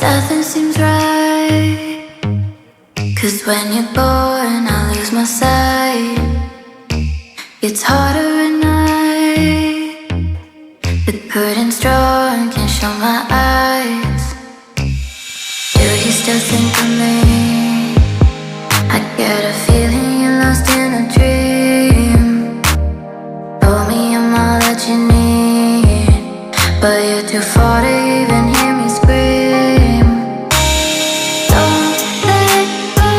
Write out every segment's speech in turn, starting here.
Nothing seems right, 'cause when you're born I lose my sight. It's harder at night, the curtain's drawn, can't show my eyes. Do you still think of me? I get a feeling you're lost in a dream. Told me I'm all that you need, but you're too far to even hear me scream. Don't let go,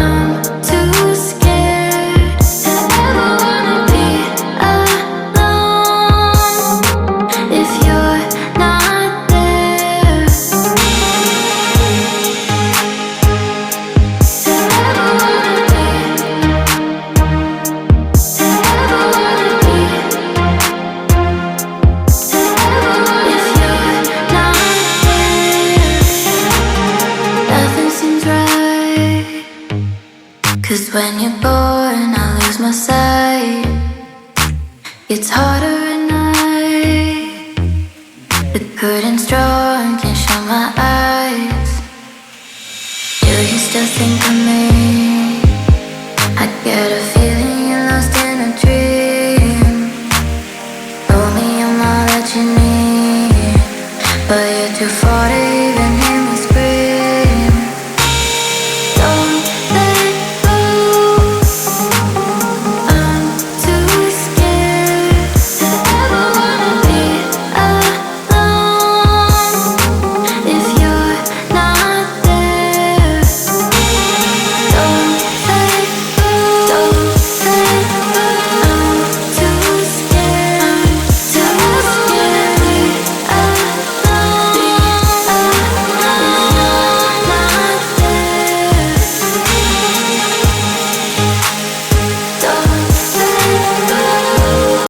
I'm too scared to ever wanna be alone. If you're not there, 'Cause when you're born, I lose my sight. It's harder at night. The curtain's drawn, can't shut my eyes. Do you still think of me? I get a feeling you're lost in a dream. Told me I'm all that you need, but you're too far to